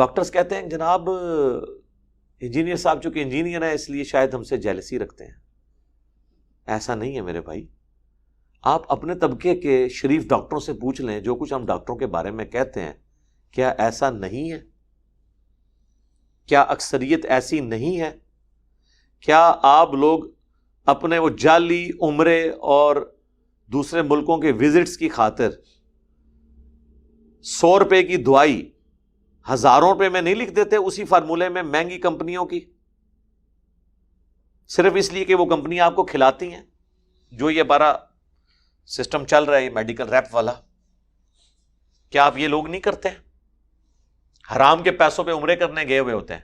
Doctors کہتے ہیں جناب انجینئر صاحب چونکہ انجینئر ہیں اس لیے شاید ہم سے جیلسی رکھتے ہیں. ایسا نہیں ہے میرے بھائی. آپ اپنے طبقے کے شریف ڈاکٹروں سے پوچھ لیں جو کچھ ہم ڈاکٹروں کے بارے میں کہتے ہیں کیا ایسا نہیں ہے؟ کیا اکثریت ایسی نہیں ہے؟ کیا آپ لوگ اپنے وہ جعلی عمرے اور دوسرے ملکوں کے وزٹس کی خاطر 100 روپے کی دوائی ہزاروں روپے میں نہیں لکھ دیتے اسی فارمولے میں مہنگی کمپنیوں کی، صرف اس لیے کہ وہ کمپنیاں آپ کو کھلاتی ہیں؟ جو یہ بارا سسٹم چل رہا ہے یہ میڈیکل ریپ والا، کیا آپ یہ لوگ نہیں کرتے ہیں؟ حرام کے پیسوں پہ عمرے کرنے گئے ہوئے ہوتے ہیں.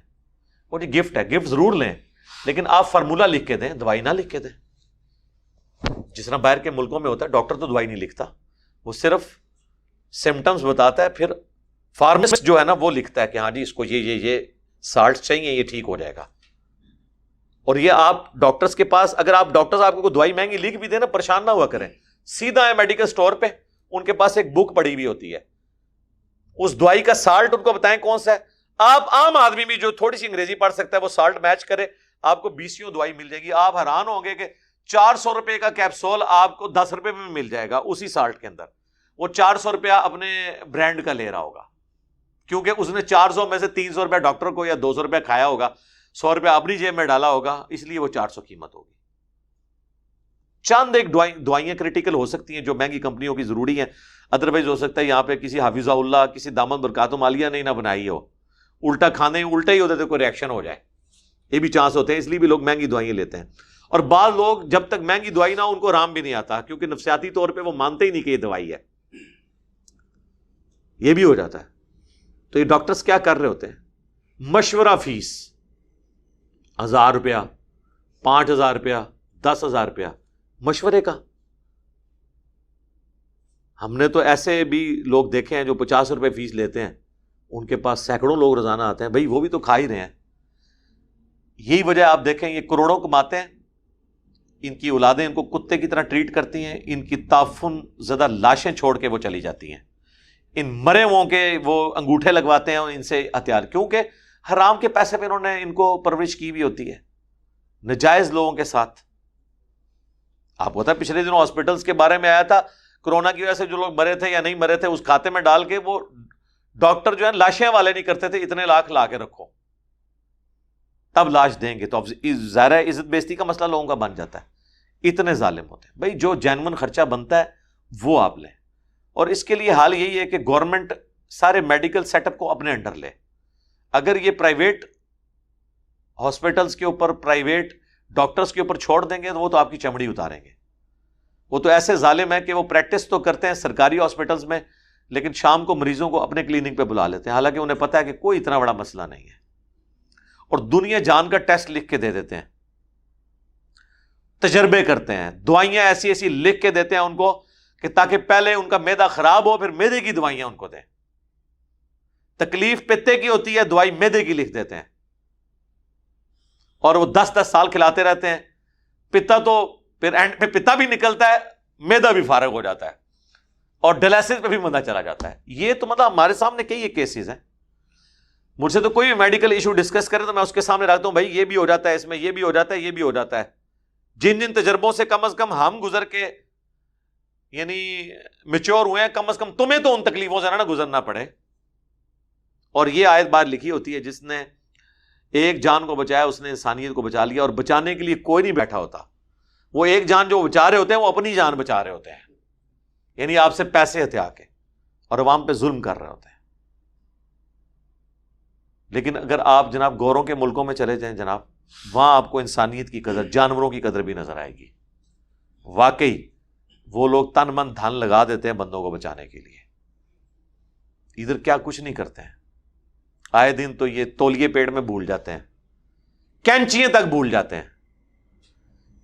وہ جی گفٹ ہے، گفٹ ضرور لیں لیکن آپ فارمولہ لکھ کے دیں، دوائی نہ لکھ کے دیں. جس طرح باہر کے ملکوں میں ہوتا ہے ڈاکٹر تو دوائی نہیں لکھتا، وہ صرف سمٹمز بتاتا ہے، پھر فارماسسٹ جو ہے نا وہ لکھتا ہے کہ ہاں جی اس کو یہ سالٹ چاہیے یہ ٹھیک ہو جائے گا. اور یہ آپ ڈاکٹرز کے پاس اگر آپ ڈاکٹرز آپ کو کوئی دوائی مہنگی لکھ بھی دیں نا پریشان نہ ہوا کریں، سیدھا ہے میڈیکل سٹور پہ، ان کے پاس ایک بک پڑی ہوئی ہوتی ہے، اس دوائی کا سالٹ ان کو بتائیں کون سا ہے. آپ عام آدمی بھی جو تھوڑی سی انگریزی پڑھ سکتا ہے وہ سالٹ میچ کرے، آپ کو 20 دوائی مل جائے گی. آپ حیران ہوں گے کہ 400 روپے کا کیپسول آپ کو 10 روپے میں مل جائے گا اسی سالٹ کے اندر. وہ 400 روپیہ اپنے برانڈ کا لے رہا ہوگا کیونکہ اس نے 400 میں سے 300 روپیہ ڈاکٹر کو یا 200 روپیہ کھایا ہوگا، 100 روپیہ اپنی جیب میں ڈالا ہوگا، اس لیے وہ 400 قیمت ہوگی. چند ایک دوائیاں کریٹیکل ہو سکتی ہیں جو مہنگی کمپنیوں کی ضروری ہیں، ادروائز ہو سکتا ہے یہاں پہ کسی حافظہ اللہ کسی دامن برکاتہم عالیہ نے نہ بنائی ہو، الٹا کھانے الٹا ہی ہوتا ہے تو کوئی ریئیکشن ہو جائے، یہ بھی چانس ہوتے ہیں، اس لیے بھی لوگ مہنگی دوائیاں لیتے ہیں. اور بعض لوگ جب تک مہنگی دوائی نہ ان کو آرام بھی نہیں آتا کیونکہ نفسیاتی طور پہ وہ مانتے ہی نہیں کہ یہ دوائی ہے، یہ بھی ہو جاتا ہے. تو یہ ڈاکٹرز کیا کر رہے ہوتے ہیں؟ مشورہ فیس 1000 روپیہ 5000 روپیہ 10,000 روپیہ مشورے کا. ہم نے تو ایسے بھی لوگ دیکھے ہیں جو 50 روپے فیس لیتے ہیں، ان کے پاس سینکڑوں لوگ روزانہ آتے ہیں. بھائی وہ بھی تو کھا ہی رہے ہیں. یہی وجہ آپ دیکھیں یہ کروڑوں کماتے ہیں، ان کی اولادیں ان کو کتے کی طرح ٹریٹ کرتی ہیں، ان کی تعفن زدہ لاشیں چھوڑ کے وہ چلی جاتی ہیں، ان مرے ہوں کے وہ انگوٹھے لگواتے ہیں ان سے ہتھیار، کیونکہ حرام کے پیسے پہ انہوں نے ان کو پرورش کی بھی ہوتی ہے نجائز لوگوں کے ساتھ. آپ کو پتا ہے پچھلے دنوں ہاسپٹلس کے بارے میں آیا تھا، کرونا کی وجہ سے جو لوگ مرے تھے یا نہیں مرے تھے اس کھاتے میں ڈال کے وہ ڈاکٹر جو ہے لاشیں والے نہیں کرتے تھے، اتنے لاکھ لا کے رکھو تب لاش دیں گے. تو اب ظاہر ہے عزت بیزتی کا مسئلہ لوگوں کا بن جاتا ہے، اتنے ظالم ہوتے ہیں. بھائی جو جینون خرچہ بنتا ہے وہ آپ لیں، اور اس کے لیے حال یہی ہے کہ گورنمنٹ سارے میڈیکل سیٹ اپ کو اپنے انڈر لے. اگر یہ پرائیویٹ ہاسپٹلس کے اوپر پرائیویٹ ڈاکٹرز کے اوپر چھوڑ دیں گے تو وہ تو آپ کی چمڑی اتاریں گے. وہ تو ایسے ظالم ہیں کہ وہ پریکٹس تو کرتے ہیں سرکاری ہاسپٹلس میں لیکن شام کو مریضوں کو اپنے کلینک پہ بلا لیتے ہیں، حالانکہ انہیں پتا ہے کہ کوئی اتنا بڑا مسئلہ نہیں ہے، اور دنیا جان کا ٹیسٹ لکھ کے دے دیتے ہیں، تجربے کرتے ہیں، دوائیاں ایسی ایسی لکھ کے دیتے ہیں ان کو کہ تاکہ پہلے ان کا معدہ خراب ہو پھر معدے کی دوائیاں ان کو دیں. تکلیف پتے کی ہوتی ہے، دوائی معدے کی لکھ دیتے ہیں، اور وہ 10 سال کھلاتے رہتے ہیں. پتا تو پھر اینڈ پہ پتا بھی نکلتا ہے، معدہ بھی فارغ ہو جاتا ہے، اور ڈائلسس پہ بھی بندہ چلا جاتا ہے. یہ تو مطلب ہمارے سامنے کئی یہ کیسز ہیں. مجھ سے تو کوئی بھی میڈیکل ایشو ڈسکس کرے تو میں اس کے سامنے رکھتا ہوں بھائی یہ بھی ہو جاتا ہے، اس میں یہ بھی ہو جاتا ہے، یہ بھی ہو جاتا ہے. جن جن تجربوں سے کم از کم ہم گزر کے یعنی میچور ہوئے ہیں، کم از کم تمہیں تو ان تکلیفوں سے نہ گزرنا پڑے. اور یہ آیت بار لکھی ہوتی ہے جس نے ایک جان کو بچایا اس نے انسانیت کو بچا لیا، اور بچانے کے لیے کوئی نہیں بیٹھا ہوتا. وہ ایک جان جو بچا رہے ہوتے ہیں وہ اپنی جان بچا رہے ہوتے ہیں، یعنی آپ سے پیسے ہتھیا کے، اور عوام پہ ظلم کر رہے ہوتے ہیں. لیکن اگر آپ جناب گوروں کے ملکوں میں چلے جائیں جناب، وہاں آپ کو انسانیت کی قدر، جانوروں کی قدر بھی نظر آئے گی. واقعی وہ لوگ تن من دھن لگا دیتے ہیں بندوں کو بچانے کے لیے، ادھر کیا کچھ نہیں کرتے ہیں. آئے دن تو یہ تولیے پیڑ میں بھول جاتے ہیں، کینچیاں تک بھول جاتے ہیں،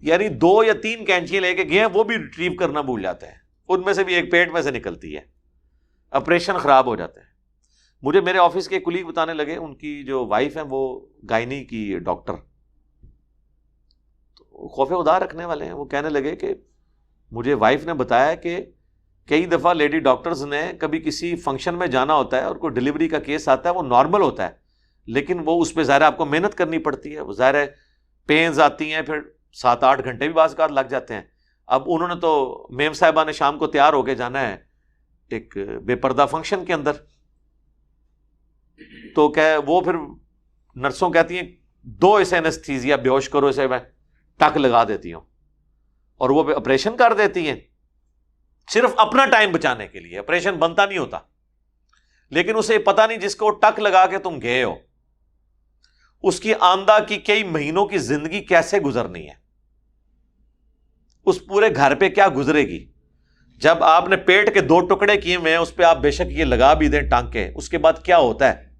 یعنی 2 یا 3 کینچیاں لے کے گئے ہیں وہ بھی ریٹریو کرنا بھول جاتے ہیں، ان میں سے بھی ایک پیٹ میں سے نکلتی ہے، آپریشن خراب ہو جاتے ہیں. مجھے میرے آفس کے کلیگ بتانے لگے ان کی جو وائف ہیں وہ گائنی کی ڈاکٹر، تو خوف خدا رکھنے والے ہیں، وہ کہنے لگے کہ مجھے وائف نے بتایا کہ کئی دفعہ لیڈی ڈاکٹرز نے کبھی کسی فنکشن میں جانا ہوتا ہے اور کوئی ڈلیوری کا کیس آتا ہے، وہ نارمل ہوتا ہے لیکن وہ اس پہ ظاہر آپ کو محنت کرنی پڑتی ہے، وہ ظاہر ہے پینز آتی ہیں، پھر 7-8 گھنٹے بھی بعض اوقات لگ جاتے ہیں. اب انہوں نے تو میم صاحبہ نے شام کو تیار ہو کے جانا ہے ایک بے پردہ فنکشن کے اندر، تو وہ پھر نرسوں کہتی ہیں 2 اسے انستھیزیا بے ہوش کرو، اسے میں ٹک لگا دیتی ہوں، اور وہ آپریشن کر دیتی ہیں صرف اپنا ٹائم بچانے کے لیے. آپریشن بنتا نہیں ہوتا، لیکن اسے پتہ نہیں جس کو ٹک لگا کے تم گئے ہو اس کی آندہ کی کئی مہینوں کی زندگی کیسے گزرنی ہے، اس پورے گھر پہ کیا گزرے گی. جب آپ نے پیٹ کے 2 ٹکڑے کیے ہوئے ہیں اس پہ آپ بے شک یہ لگا بھی دیں ٹانکے، اس کے بعد کیا ہوتا ہے؟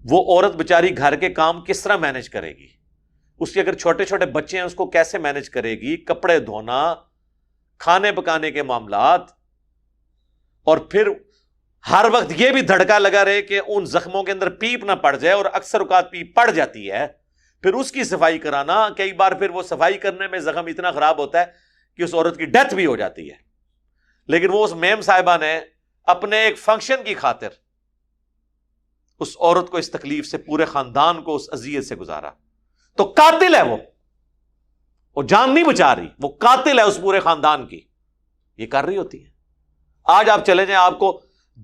وہ عورت بیچاری گھر کے کام کس طرح مینج کرے گی؟ اس کے اگر چھوٹے چھوٹے بچے ہیں اس کو کیسے مینج کرے گی؟ کپڑے دھونا، کھانے پکانے کے معاملات، اور پھر ہر وقت یہ بھی دھڑکا لگا رہے کہ ان زخموں کے اندر پیپ نہ پڑ جائے، اور اکثر اوقات پیپ پڑ جاتی ہے، پھر اس کی صفائی کرانا. کئی بار پھر وہ صفائی کرنے میں زخم اتنا خراب ہوتا ہے کہ اس عورت کی ڈیتھ بھی ہو جاتی ہے. لیکن وہ اس میم صاحبہ نے اپنے ایک فنکشن کی خاطر اس عورت کو اس تکلیف سے، پورے خاندان کو اس اذیت سے گزارا. تو قاتل ہے وہ جان نہیں بچا رہی، وہ قاتل ہے اس پورے خاندان کی. یہ کر رہی ہوتی ہے. آج آپ چلے جائیں، آپ کو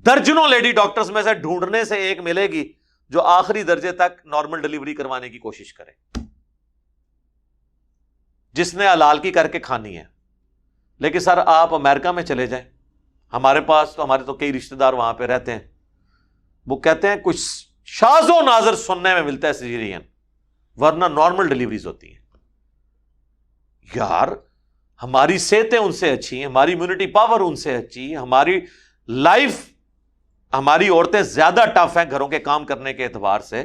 درجنوں لیڈی ڈاکٹرز میں سے ڈھونڈنے سے ایک ملے گی جو آخری درجے تک نارمل ڈلیوری کروانے کی کوشش کرے، جس نے حلال کی کر کے کھانی ہے. لیکن سر آپ امریکہ میں چلے جائیں، ہمارے پاس تو ہمارے تو کئی رشتہ دار وہاں پہ رہتے ہیں، وہ کہتے ہیں کچھ شاذ و نادر سننے میں ملتا ہے سیزیرین، ورنہ نارمل ڈلیوریز ہوتی ہیں. یار ہماری صحتیں ان سے اچھی ہیں، ہماری امیونٹی پاور ان سے اچھی ہے، ہماری لائف، ہماری عورتیں زیادہ ٹف ہیں گھروں کے کام کرنے کے اعتبار سے.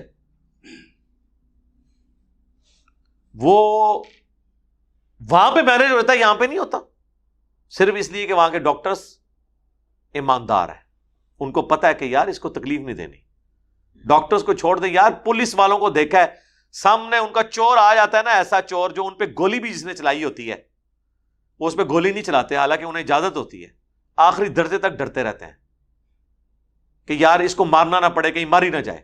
وہ وہاں پہ مینج ہوتا ہے، یہاں پہ نہیں ہوتا، صرف اس لیے کہ وہاں کے ڈاکٹرز ایماندار ہیں، ان کو پتا ہے کہ یار اس کو تکلیف نہیں دینی. ڈاکٹرز کو چھوڑ دیں یار، پولیس والوں کو دیکھا ہے سامنے ان کا چور آ جاتا ہے نا، ایسا چور جو ان پہ گولی بھی جس نے چلائی ہوتی ہے وہ اس پہ گولی نہیں چلاتے، حالانکہ انہیں اجازت ہوتی ہے. آخری درجے تک ڈرتے رہتے ہیں کہ یار اس کو مارنا نہ پڑے، کہیں مار ہی نہ جائے.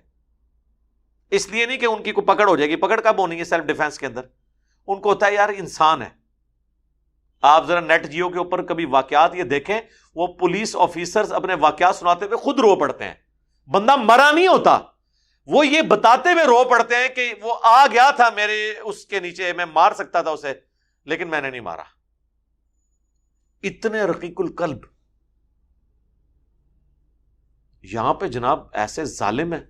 اس لیے نہیں کہ ان کی کوئی پکڑ ہو جائے گی، پکڑ کب ہونی ہے سیلف ڈیفenس کے اندر؟ ان کو ہوتا ہے یار انسان ہے. آپ ذرا نیٹ جیو کے اوپر کبھی واقعات یہ دیکھیں، وہ پولیس آفیسرز اپنے واقعات سناتے ہوئے خود رو پڑتے ہیں. بندہ مرا نہیں ہوتا، وہ یہ بتاتے ہوئے رو پڑتے ہیں کہ وہ آ گیا تھا میرے اس کے نیچے، میں مار سکتا تھا اسے لیکن میں نے نہیں مارا. اتنے رقیق القلب. یہاں پہ جناب ایسے ظالم ہیں،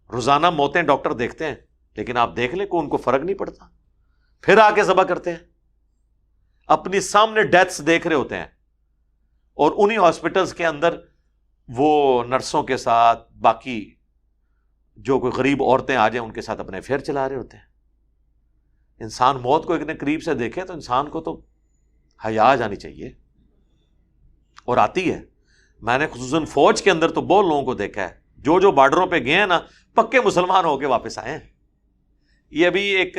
روزانہ موتیں ڈاکٹر دیکھتے ہیں لیکن آپ دیکھ لیں کہ ان کو فرق نہیں پڑتا، پھر آ کے ذبح کرتے ہیں، اپنی سامنے ڈیتھس دیکھ رہے ہوتے ہیں، اور انہی ہاسپٹلز کے اندر وہ نرسوں کے ساتھ باقی جو کوئی غریب عورتیں آ جائیں ان کے ساتھ اپنے افیئر چلا رہے ہوتے ہیں. انسان موت کو اتنے قریب سے دیکھے تو انسان کو تو حیا جانی چاہیے، اور آتی ہے. میں نے خصوصاً فوج کے اندر تو بہت لوگوں کو دیکھا ہے جو بارڈروں پہ گئے ہیں نا، پکے مسلمان ہو کے واپس آئے ہیں. یہ ابھی ایک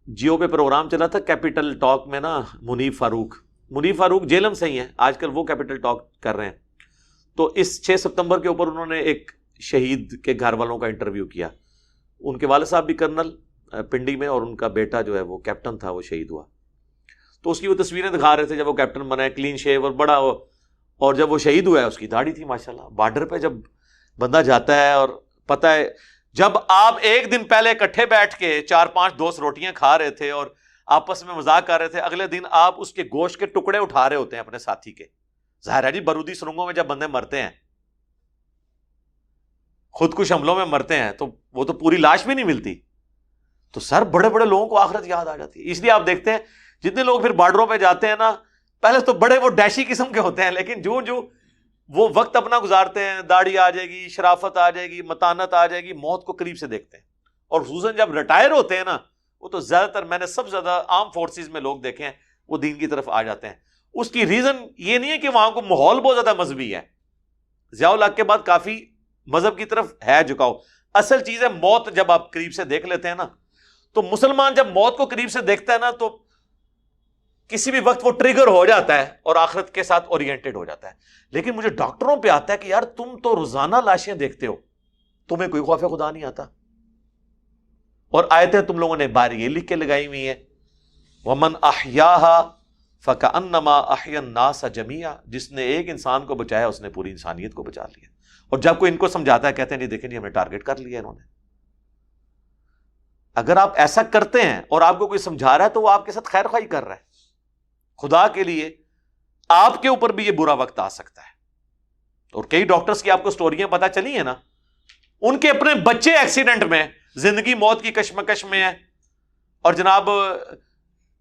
جیو پہ پروگرام چلا تھا کیپٹل ٹاک میں نا، منیف فاروق جیلم سے ہی ہیں آج کل، وہ کیپٹل ٹاک کر رہے ہیں. تو اس 6 ستمبر کے اوپر انہوں نے ایک شہید کے گھر والوں کا انٹرویو کیا. ان کے والد صاحب بھی کرنل پنڈی میں، اور ان کا بیٹا جو ہے وہ کیپٹن تھا، وہ شہید ہوا. تو اس کی وہ تصویریں دکھا رہے تھے جب وہ کیپٹن بنا ہے، کلین شیو اور بڑا، اور جب وہ شہید ہوا ہے اس کی داڑھی تھی ماشاءاللہ. بارڈر پہ جب بندہ جاتا ہے اور پتہ ہے جب آپ ایک دن پہلے اکٹھے بیٹھ کے 4-5 دوست روٹیاں کھا رہے تھے اور آپس میں مذاق کر رہے تھے، اگلے دن آپ اس کے گوشت کے ٹکڑے اٹھا رہے ہوتے ہیں اپنے ساتھی کے. ظاہر ہے جی بارودی سرنگوں میں جب بندے مرتے ہیں، خودکش حملوں میں مرتے ہیں، تو وہ تو پوری لاش بھی نہیں ملتی. تو سر بڑے بڑے لوگوں کو آخرت یاد آ جاتی ہے. اس لیے آپ دیکھتے ہیں جتنے لوگ پھر بارڈروں پہ جاتے ہیں نا، پہلے تو بڑے وہ ڈیشی قسم کے ہوتے ہیں، لیکن جو وہ وقت اپنا گزارتے ہیں، داڑھی آ جائے گی، شرافت آ جائے گی، متانت آ جائے گی، موت کو قریب سے دیکھتے ہیں. اور خصوصاً جب ریٹائر ہوتے ہیں نا، وہ تو زیادہ تر میں نے سب سے زیادہ عام فورسز میں لوگ دیکھے ہیں وہ دین کی طرف آ جاتے ہیں. اس کی ریزن یہ نہیں ہے کہ وہاں کو ماحول بہت زیادہ مذہبی ہے، ضیاء الحق کے بعد کافی مذہب کی طرف ہے جھکاؤ. اصل چیز ہے موت جب آپ قریب سے دیکھ لیتے ہیں نا، تو مسلمان جب موت کو قریب سے دیکھتا ہے نا، تو کسی بھی وقت وہ ٹریگر ہو جاتا ہے اور آخرت کے ساتھ اورینٹڈ ہو جاتا ہے. لیکن مجھے ڈاکٹروں پہ آتا ہے کہ یار تم تو روزانہ لاشیں دیکھتے ہو, تمہیں کوئی خوف خدا نہیں آتا. اور آیتیں تم لوگوں نے باہر یہ لکھ کے لگائی ہوئی ہیں, وَمَنْ أَحْيَاهَا فَكَأَنَّمَا أَحْيَا النَّاسَ جَمِيعًا, جس نے ایک انسان کو بچایا اس نے پوری انسانیت کو بچا لیا. اور جب کوئی ان کو سمجھاتا ہے کہتے ہیں جی دیکھیں جی ہمیں ٹارگٹ کر لیا انہوں نے. اگر آپ ایسا کرتے ہیں اور آپ کو کوئی سمجھا رہا ہے تو وہ آپ کے ساتھ خیر خواہی کر رہا ہے. خدا کے لیے آپ کے اوپر بھی یہ برا وقت آ سکتا ہے. اور کئی ڈاکٹرز کی آپ کو سٹوریاں پتہ چلی ہیں نا, ان کے اپنے بچے ایکسیڈنٹ میں, زندگی موت کی کشمکش میں ہیں, اور جناب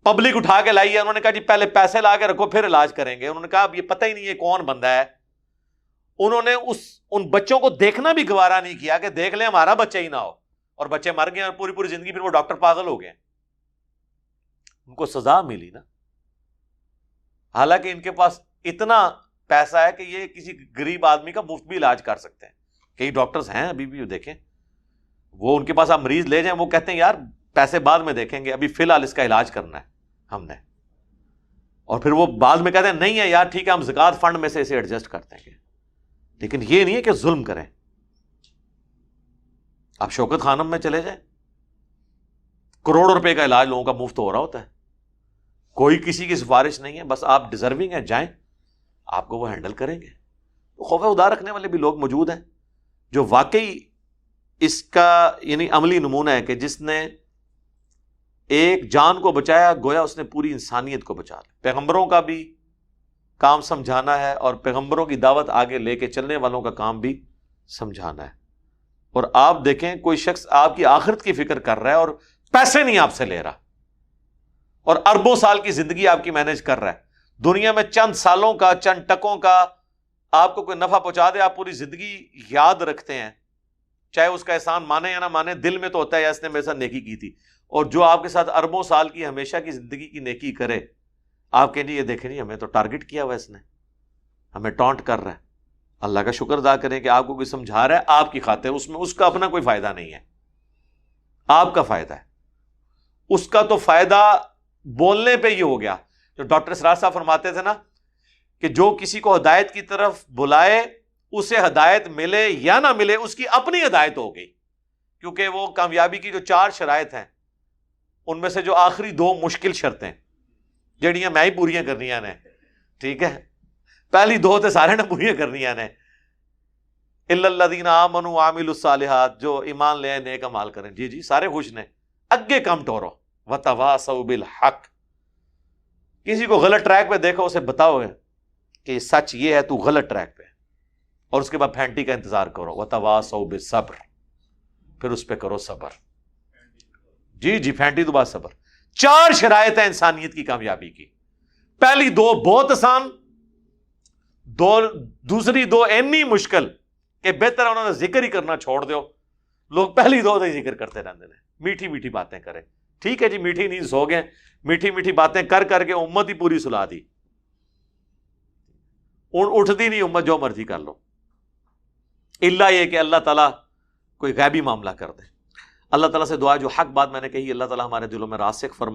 پبلک اٹھا کے لائی ہے. انہوں نے کہا جی پہلے پیسے لا کے رکھو پھر علاج کریں گے. انہوں نے کہا اب یہ پتہ ہی نہیں ہے کون بندہ ہے. انہوں نے ان بچوں کو دیکھنا بھی گوارا نہیں کیا کہ دیکھ لیں ہمارا بچہ ہی نہ ہو, اور بچے مر گئے اور پوری زندگی پھر وہ ڈاکٹر پاگل ہو گئے. ان کو سزا ملی نا, حالانکہ ان کے پاس اتنا پیسہ ہے کہ یہ کسی غریب آدمی کا مفت بھی علاج کر سکتے ہیں. کئی ڈاکٹرز ہیں ابھی بھی دیکھیں, وہ ان کے پاس آپ مریض لے جائیں وہ کہتے ہیں یار پیسے بعد میں دیکھیں گے, ابھی فی الحال اس کا علاج کرنا ہے ہم نے. اور پھر وہ بعد میں کہتے ہیں نہیں ہے یار ٹھیک ہے ہم زکوٰۃ فنڈ میں سے اسے ایڈجسٹ کر دیں گے. لیکن یہ نہیں ہے کہ ظلم کریں. آپ شوکت خانم میں چلے جائیں, کروڑوں روپے کا علاج لوگوں کا مفت ہو رہا ہوتا ہے, کوئی کسی کی سفارش نہیں ہے, بس آپ ڈیزرونگ ہیں جائیں, آپ کو وہ ہینڈل کریں گے. تو خوف خدا رکھنے والے بھی لوگ موجود ہیں جو واقعی اس کا یعنی عملی نمونہ ہے کہ جس نے ایک جان کو بچایا گویا اس نے پوری انسانیت کو بچا لیا. پیغمبروں کا بھی کام سمجھانا ہے اور پیغمبروں کی دعوت آگے لے کے چلنے والوں کا کام بھی سمجھانا ہے. اور آپ دیکھیں کوئی شخص آپ کی آخرت کی فکر کر رہا ہے اور پیسے نہیں آپ سے لے رہا, اور اربوں سال کی زندگی آپ کی مینج کر رہا ہے. دنیا میں چند سالوں کا, چند ٹکوں کا آپ کو کوئی نفع پہنچا دے, آپ پوری زندگی یاد رکھتے ہیں, چاہے اس کا احسان مانے یا نہ مانے, دل میں تو ہوتا ہے یا اس نے میرے ساتھ نیکی کی تھی. اور جو آپ کے ساتھ اربوں سال کی ہمیشہ کی زندگی کی نیکی کرے, آپ کہیں جی یہ دیکھیں جی ہمیں تو ٹارگٹ کیا ہوا اس نے, ہمیں ٹانٹ کر رہا ہے. اللہ کا شکر ادا کریں کہ آپ کو کوئی سمجھا رہا ہے آپ کی خاطر, اس میں اس کا اپنا کوئی فائدہ نہیں ہے, آپ کا فائدہ ہے. اس کا تو فائدہ بولنے پہ ہی ہو گیا. جو ڈاکٹر سراج صاحب فرماتے تھے نا کہ جو کسی کو ہدایت کی طرف بلائے اسے ہدایت ملے یا نہ ملے اس کی اپنی ہدایت ہو گئی. کیونکہ وہ کامیابی کی جو 4 شرائط ہیں ان میں سے جو آخری 2 مشکل شرطیں جڑیاں میں ہی پوریاں کرنیاں نے, ٹھیک ہے, پہلی 2 تے سارے نے پوریاں کرنیاں نے. الا الذین آمنوا وعملوا الصالحات, جو ایمان لے آئے نیک اعمال کریں. جی سارے خوش نے, اگے کم ٹورو وتواصوا بالحق. کسی کو غلط ٹریک پہ دیکھو اسے بتاؤ کہ سچ یہ ہے, تو غلط ٹریک پہ, اور اس کے بعد پھینٹی کا انتظار کرو. وتواصوا بالصبر, پھر اس پہ کرو صبر. جی پھینٹی تو بات صبر. 4 شرائط ہیں انسانیت کی کامیابی کی. پہلی 2 بہت آسان, دوسری 2 اتنی مشکل کہ بہتر انہوں نے ذکر ہی کرنا چھوڑ دو. لوگ پہلی 2 ہی ذکر کرتے رہتے ہیں, میٹھی باتیں کریں. ٹھیک ہے جی میٹھی نیند سو گئے, میٹھی باتیں کر کے امت ہی پوری سلا دی. اٹھتی نہیں امت, جو مرضی کر لو, الا یہ کہ اللہ تعالیٰ کوئی غیبی معاملہ کر دے. اللہ تعالیٰ سے دعا جو حق بات میں نے کہی اللہ تعالیٰ ہمارے دلوں میں راسخ فرمائے.